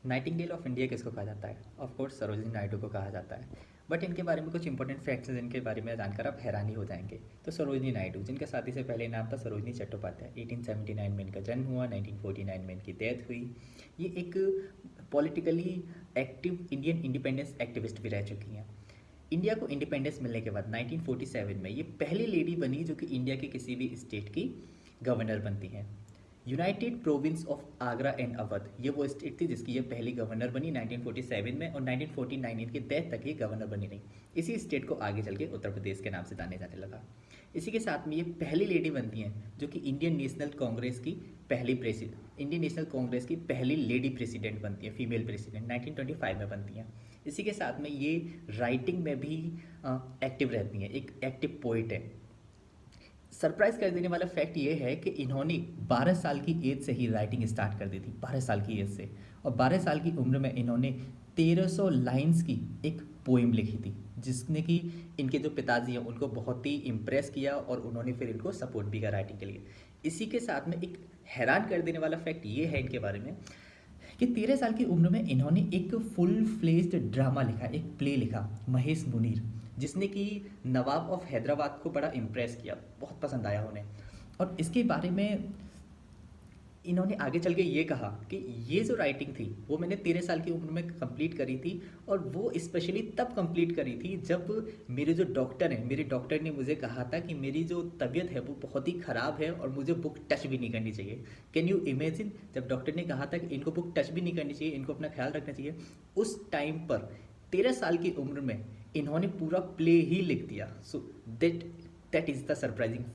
Nightingale of India किसको कहा जाता है? ऑफ कोर्स सरोजिनी नायडू को कहा जाता है। बट इनके बारे में कुछ इंपॉर्टेंट फैक्ट्स हैं जिनके बारे में जानकर आप हैरानी हो जाएंगे। तो सरोजिनी नायडू, जिनका शादी से पहले नाम था सरोजिनी चट्टोपाध्याय, 1879 में इनका जन्म हुआ, 1949 में इनकी डेथ हुई। ये एक politically active Indian independence activist भी रह चुकी हैं। इंडिया को इंडिपेंडेंस मिलने के बाद 1947 में ये पहली लेडी बनी जो कि इंडिया के किसी भी स्टेट की गवर्नर बनती हैं। United province of Agra and Awadh, ये वो स्टेट थी जिसकी ये पहली गवर्नर बनी 1947 में, और 1949 इनकी डेथ तक ये गवर्नर बनी रही। इसी स्टेट को आगे चल के उत्तर प्रदेश के नाम से जाने जाने लगा। इसी के साथ में ये पहली लेडी बनती हैं जो कि इंडियन नेशनल कांग्रेस की पहली लेडी प्रेसिडेंट बनती है, फीमेल प्रेसिडेंट 1925 में बनती हैं। इसी के साथ में ये राइटिंग में भी एक्टिव रहती हैं, एक एक्टिव पोइट है। सरप्राइज कर देने वाला फैक्ट ये है कि इन्होंने 12 साल की एज से ही राइटिंग स्टार्ट कर दी थी, 12 साल की एज से। और 12 साल की उम्र में इन्होंने 1300 लाइंस की एक पोइम लिखी थी, जिसने कि इनके जो पिताजी हैं उनको बहुत ही इम्प्रेस किया और उन्होंने फिर इनको सपोर्ट भी किया राइटिंग के लिए। इसी के साथ में एक हैरान कर देने वाला फैक्ट ये है इनके बारे में कि 13 साल की उम्र में इन्होंने एक फुल फ्लेज्ड ड्रामा लिखा, एक प्ले लिखा, महेश मुनीर, जिसने कि नवाब ऑफ हैदराबाद को बड़ा इम्प्रेस किया, बहुत पसंद आया उन्हें। और इसके बारे में इन्होंने आगे चल के ये कहा कि ये जो राइटिंग थी वो मैंने 13 साल की उम्र में कंप्लीट करी थी, और वो स्पेशली तब कंप्लीट करी थी जब मेरे जो डॉक्टर हैं, मेरे डॉक्टर ने मुझे कहा था कि मेरी जो तबीयत है वो बहुत ही ख़राब है और मुझे बुक टच भी नहीं करनी चाहिए। कैन यू इमेजिन, जब डॉक्टर ने कहा था कि इनको बुक टच भी नहीं करनी चाहिए, इनको अपना ख्याल रखना चाहिए, उस टाइम पर 13 साल की उम्र में इन्होंने पूरा प्ले ही लिख दिया। So that is the surprising